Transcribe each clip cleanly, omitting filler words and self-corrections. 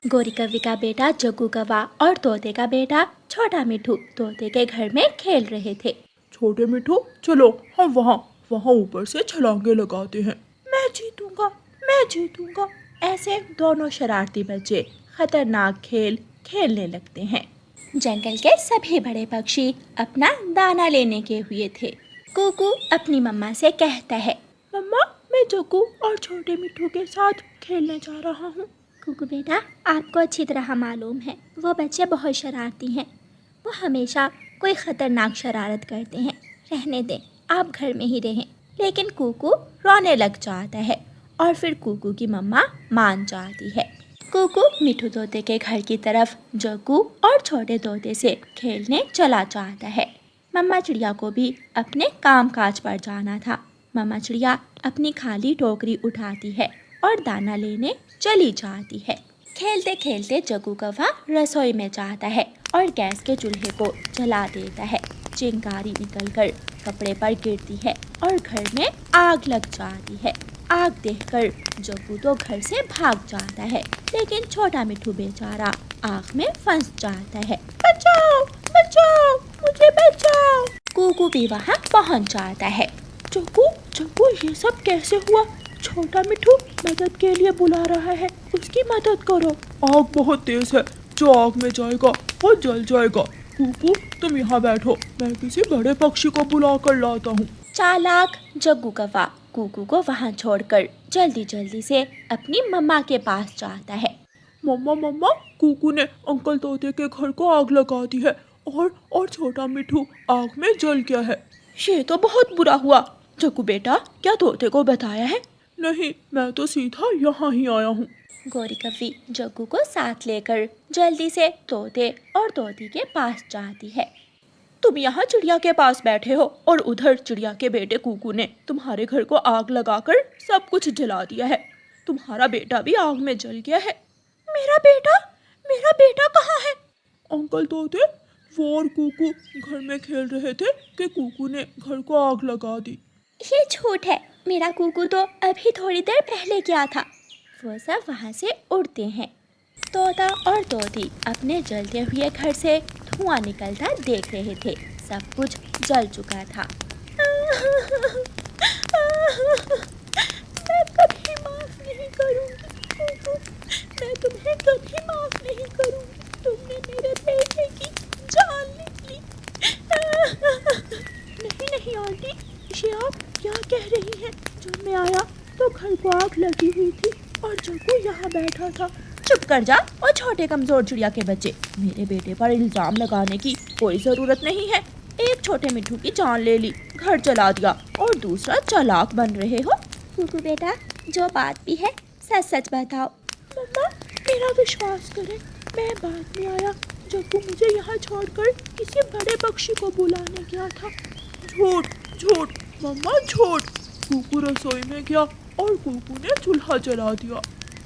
गोरी कौवी का बेटा जग्गू कौवा और तोते का बेटा छोटा मिठू तोते के घर में खेल रहे थे। छोटे मिठू, चलो हम वहाँ वहाँ ऊपर से छलांगे लगाते हैं। मैं जीतूंगा, मैं जीतूंगा। ऐसे दोनों शरारती बच्चे खतरनाक खेल खेलने लगते हैं। जंगल के सभी बड़े पक्षी अपना दाना लेने के हुए थे। कुकू अपनी मम्मा से कहता है, मम्मा, मैं जग्गू और छोटे मिठू के साथ खेलने जा रहा हूँ। कुकू बेटा, आपको अच्छी तरह मालूम है वो बच्चे बहुत शरारती हैं। वो हमेशा कोई खतरनाक शरारत करते हैं। रहने दें, आप घर में ही रहें। लेकिन कुकू रोने लग जाता है और फिर कुकू की मम्मा मान जाती है। कुकू मिठू तोते के घर की तरफ जग्गू और छोटे तोते से खेलने चला जाता है। मम्मा चिड़िया को भी अपने काम काज पर जाना था। मम्मा चिड़िया अपनी खाली टोकरी उठाती है और दाना लेने चली जाती है। खेलते खेलते जग्गू कौवा रसोई में जाता है और गैस के चूल्हे को जला देता है। चिंगारी निकलकर कपड़े पर गिरती है और घर में आग लग जाती है। आग देखकर जग्गू तो घर से भाग जाता है, लेकिन छोटा मिठू बेचारा आग में फंस जाता है। बचाओ, बचाओ, मुझे बचाओ। कुकू भी वहाँ पहुँच जाता है। जग्गू, जग्गू, ये सब कैसे हुआ? छोटा मिठू मदद के लिए बुला रहा है, उसकी मदद करो। आग बहुत तेज है, जो आग में जाएगा वो जल जाएगा। कुकू, तुम यहाँ बैठो, मैं किसी बड़े पक्षी को बुला कर लाता हूँ। चालाक जग्गू कौवा कुकू को वहाँ छोड़कर जल्दी जल्दी से अपनी मम्मा के पास जाता है। मम्मा, मम्मा, कुकू ने अंकल तोते के घर को आग लगा दी है और छोटा मिठू आग में जल गया है। ये तो बहुत बुरा हुआ। जग्गू बेटा, क्या तोते को बताया है? नहीं, मैं तो सीधा यहाँ ही आया हूँ। गोरी कौवी जग्गू को साथ लेकर जल्दी से तोते और तोती के पास जाती है। तुम यहाँ चिड़िया के पास बैठे हो और उधर चिड़िया के बेटे कुकू ने तुम्हारे घर को आग लगाकर सब कुछ जला दिया है। तुम्हारा बेटा भी आग में जल गया है। मेरा बेटा कहाँ है? अंकल तोते, वो और कुकू घर में खेल रहे थे कि कुकू ने घर को आग लगा दी। ये झूठ है। मेरा कुकू तो अभी थोड़ी देर पहले गया था। वो सब वहाँ से उड़ते हैं। तोता और तोती अपने जलते हुए घर से धुआं निकलता देख रहे थे। सब कुछ जल चुका था। मैं कभी माफ नहीं करूँगी कुकू, मैं तुम्हें कभी माफ नहीं करूँगी। तुमने मेरे बेटे की जान ली। नहीं आंटी, ये आप क्या कह रही हैं? जब मैं आया तो घर को आग लगी हुई थी और जग्गू यहाँ बैठा था। चुप कर जा और छोटे कमजोर चिड़िया के बच्चे, मेरे बेटे पर इल्जाम लगाने की कोई जरूरत नहीं है। एक छोटे मिठू की जान ले ली, घर जला दिया और दूसरा चालाक बन रहे हो। कुकू बेटा, जो बात भी है सच सच बताओ। मम्मा, मेरा विश्वास करें, मैं बाद में आया। जग्गू मुझे यहाँ छोड़कर किसी बड़े पक्षी को बुलाने गया था। झूठ, झूठ, मम्मा, झूठ। कुकू रसोई में गया और कुकू ने चूल्हा जला दिया।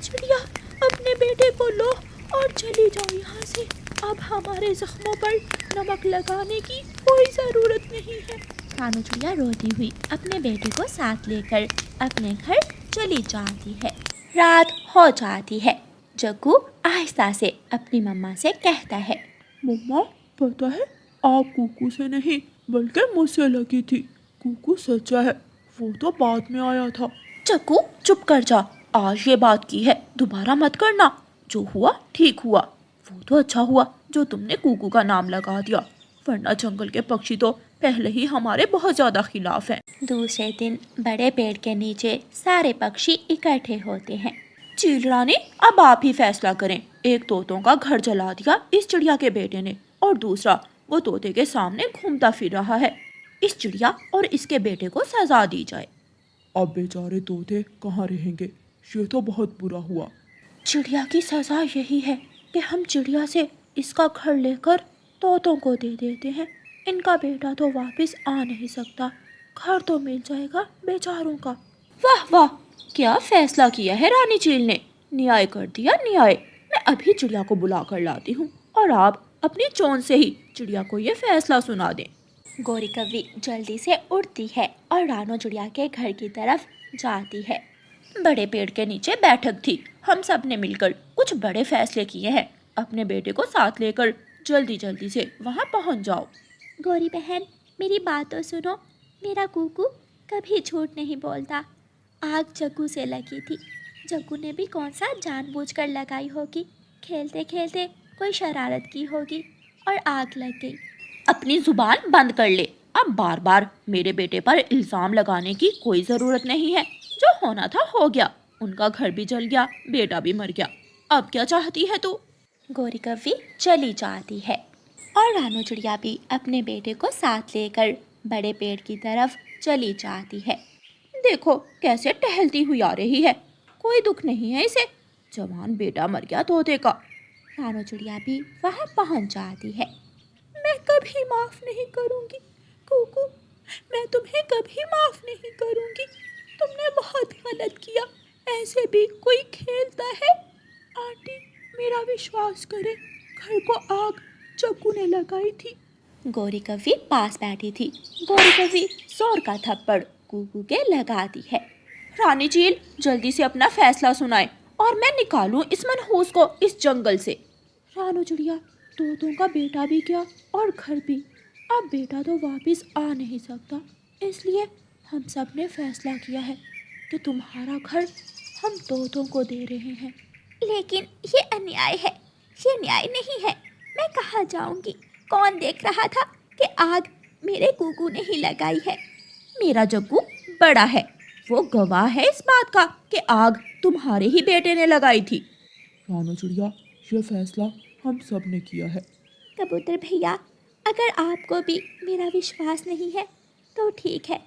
चिड़िया, अपने बेटे को लो और चली जाओ यहाँ से। अब हमारे जख्मों पर नमक लगाने की कोई ज़रूरत नहीं है। कानू चिड़िया रोती हुई अपने बेटे को साथ लेकर अपने घर चली जाती है। रात हो जाती है। जग्गू आहिस्ता से अपनी मम्मा से कहता है, मम्मा, पता है, आग कुकू से नहीं बल्कि मुझसे लगी थी। कुकू सच्चा है, वो तो बाद में आया था। जग्गू चुप कर जा, आज ये बात की है, दोबारा मत करना। जो हुआ ठीक हुआ। वो तो अच्छा हुआ जो तुमने कुकू का नाम लगा दिया, वरना जंगल के पक्षी तो पहले ही हमारे बहुत ज्यादा खिलाफ हैं। दूसरे दिन बड़े पेड़ के नीचे सारे पक्षी इकट्ठे होते हैं। चील रानी, अब आप ही फैसला करें। एक तोतों का घर जला दिया इस चिड़िया के बेटे ने, और दूसरा वो तोते के सामने घूमता फिर रहा है। इस चिड़िया और इसके बेटे को सजा दी जाए। अब बेचारे तोते कहाँ रहेंगे? ये तो बहुत बुरा हुआ। चिड़िया की सजा यही है कि हम चिड़िया से इसका घर लेकर तोतों को दे देते हैं। इनका बेटा तो वापस आ नहीं सकता, घर तो मिल जाएगा बेचारों का। वाह वाह, क्या फैसला किया है रानी चील ने। न्याय कर दिया, न्याय। मैं अभी चिड़िया को बुला कर लाती हूँ और आप अपनी चोंच से ही चिड़िया को ये फैसला सुना दें। गोरी कौवी जल्दी से उड़ती है और रानो चिड़िया के घर की तरफ जाती है। बड़े पेड़ के नीचे बैठक थी। हम सब ने मिलकर कुछ बड़े फैसले किए हैं। अपने बेटे को साथ लेकर जल्दी जल्दी से वहाँ पहुँच जाओ। गौरी बहन, मेरी बात तो सुनो। मेरा कुकू कभी झूठ नहीं बोलता। आग जग्गू से लगी थी। जग्गू ने भी कौन सा जानबूझकर लगाई होगी। खेलते खेलते कोई शरारत की होगी और आग लग गई। अपनी जुबान बंद कर ले। अब बार बार मेरे बेटे पर इल्जाम लगाने की कोई जरूरत नहीं है। जो होना था हो गया। उनका घर भी जल गया, बेटा भी मर गया। अब क्या चाहती है तू? गौरी कव्वी चली जाती है और रानू चिड़िया भी अपने बेटे को साथ लेकर बड़े पेड़ की तरफ चली जाती है। देखो कैसे टहलती हुई आ रही है। कोई दुख नहीं है इसे। जवान बेटा मर गया तोते का। रानू चिड़िया भी वहाँ पहुँच जाती है। मैं कभी माफ नहीं करूँगी कुकू, मैं तुम्हें कभी माफ नहीं करूँगी। तुमने बहुत गलत किया। ऐसे भी कोई खेलता है? आंटी, मेरा विश्वास करें, घर को आग जग्गू ने लगाई थी। गौरी कव्वी पास बैठी थी। गौरी कव्वी जोर का थप्पड़ कुकू के लगाती है। रानी चील, जल्दी से अपना फैसला सुनाए और मैं निकालूं इस मनहूस को इस जंगल से। रानू चिड़िया, तोतों का बेटा भी क्या और घर भी। अब बेटा तो वापस आ नहीं सकता, इसलिए हम सब ने फैसला किया है कि तुम्हारा घर हम तोतों को दे रहे हैं। लेकिन ये अन्याय है, ये न्याय नहीं है। मैं कहाँ जाऊंगी? कौन देख रहा था कि आग मेरे कुकू ने ही लगाई है? मेरा जग्गू बड़ा है, वो गवाह है इस बात का कि आग तुम्हारे ही बेटे ने लगाई थी। रानू चिड़िया, ये फैसला हम सब ने किया है। कबूतर भैया, अगर आपको भी मेरा विश्वास नहीं है तो ठीक है,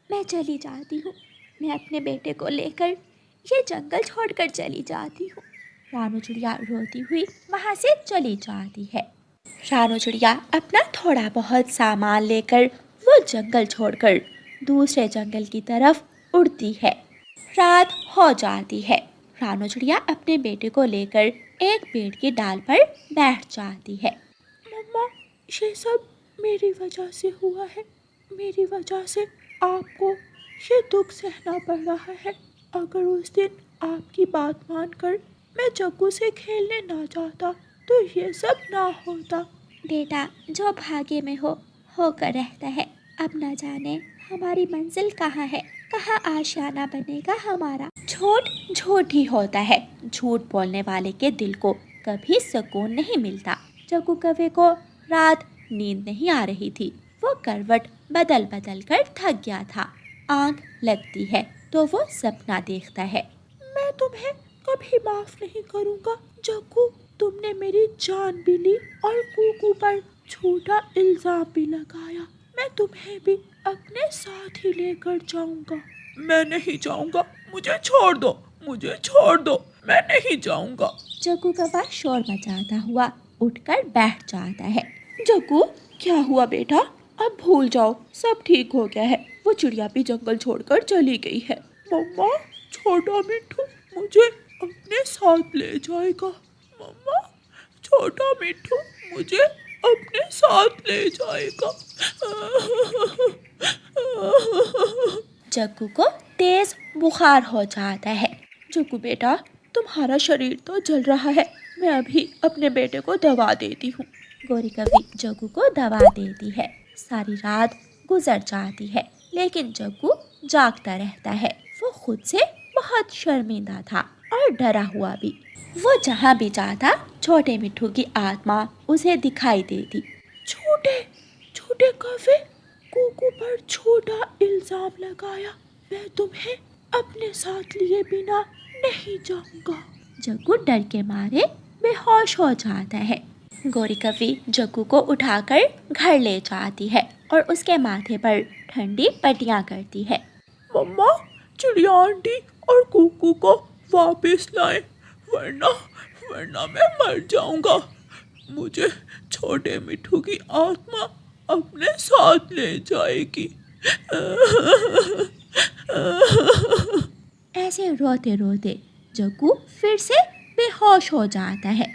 मैं चली जाती हूँ। मैं अपने बेटे को लेकर ये जंगल छोड़कर चली जाती हूँ। रानू चिड़िया रोती हुई वहाँ से चली जाती है। रानू चिड़िया अपना थोड़ा बहुत सामान लेकर वो जंगल छोड़कर दूसरे जंगल की तरफ उड़ती है। रात हो जाती है। रानू चिड़िया अपने बेटे को लेकर एक पेड़ की डाल पर बैठ जाती है। मम्मा, ये सब मेरी वजह से हुआ है। मेरी वजह से आपको ये दुख सहना पड़ रहा है। अगर उस दिन आपकी बात मानकर मैं जग्गू से खेलने ना जाता तो ये सब ना होता। बेटा, जो भाग्य में हो होकर रहता है। अब न जाने हमारी मंजिल कहाँ है, कहाँ आशियाना बनेगा हमारा। झूठ झूठ ही होता है। झूठ बोलने वाले के दिल को कभी सुकून नहीं मिलता। जग्गू कव्वे को रात नींद नहीं आ रही थी। वो करवट बदल बदल कर थक गया था। आँख लगती है तो वो सपना देखता है। मैं तुम्हें कभी माफ नहीं करूँगा जग्गू। तुमने मेरी जान भी ली और कुकू पर झूठा इल्जाम भी लगाया। मैं तुम्हें भी अपने साथ ही लेकर जाऊंगा। मैं नहीं जाऊंगा, मुझे छोड़ दो, मुझे छोड़ दो, मैं नहीं जाऊंगा। जग्गू कव्वा शोर मचाता हुआ उठकर बैठ जाता है। जग्गू, क्या हुआ बेटा? अब भूल जाओ, सब ठीक हो गया है। वो चिड़िया भी जंगल छोड़कर चली गई है। मम्मा, छोटा मिट्ठू मुझे अपने साथ ले जाएगा। मम्मा, छोटा मिट्ठू मुझे अपने साथ ले जाएगा। जग्गू को तेज बुखार हो जाता है। जग्गू बेटा, तुम्हारा शरीर तो जल रहा है। मैं अभी अपने बेटे को दवा देती हूँ। गौरी कव्वी जग्गू को दवा देती है। सारी रात गुजर जाती है, लेकिन जग्गू जागता रहता है। वो खुद से बहुत शर्मिंदा था और डरा हुआ भी। वो जहाँ भी जाता, छोटे मिट्ठू की आत्मा उसे दिखाई देती। छोटे छोटे कव्वे, कुकू पर छोटा इल्जाम लगाया। मैं तुम्हें अपने साथ लिए बिना नहीं जाऊंगा। जग्गू डर के मारे बेहोश हो जाता है। गौरी कव्वी जग्गू को उठाकर घर ले जाती है और उसके माथे पर ठंडी पट्टियाँ करती है। मम्मा, चिड़िया आंटी और कुकू को वापस लाएं, वरना मैं मर जाऊंगा। मुझे छोटे मिट्ठू की आत्मा अपने साथ ले जाएगी। ऐसे रोते रोते जग्गू फिर से बेहोश हो जाता है।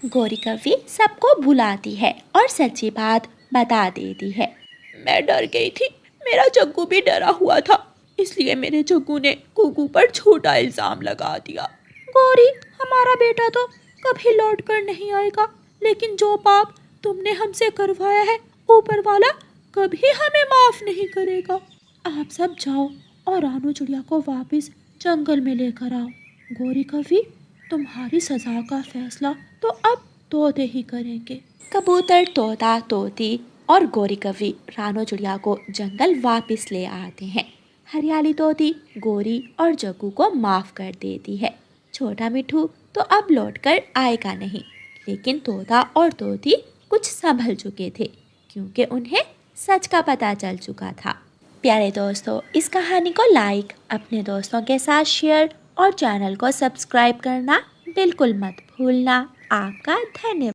गौरी कव्वी सबको बुलाती है और सच्ची बात बता देती है। मैं डर गई थी, मेरा जग्गू भी डरा हुआ था। इसलिए मेरे जग्गू ने कुकू पर झूठा इल्जाम लगा दिया। गौरी, हमारा बेटा तो कभी लौट कर नहीं आएगा, लेकिन जो पाप तुमने हमसे करवाया है ऊपर वाला कभी हमें माफ नहीं करेगा। आप सब जाओ और रानू चिड़िया को वापस जंगल में लेकर आओ। गौरी कवि, तुम्हारी सजा का फैसला तो अब तोते ही करेंगे। कबूतर, तोता, तोती और गौरी कवि रानू चिड़िया को जंगल वापस ले आते हैं। हरियाली तोती गौरी और जग्गू को माफ कर देती है। छोटा मिठू तो अब लौटकर आएगा नहीं, लेकिन तोता और तोती कुछ संभल चुके थे क्योंकि उन्हें सच का पता चल चुका था। प्यारे दोस्तों, इस कहानी को लाइक, अपने दोस्तों के साथ शेयर और चैनल को सब्सक्राइब करना बिल्कुल मत भूलना। आपका धन्यवाद।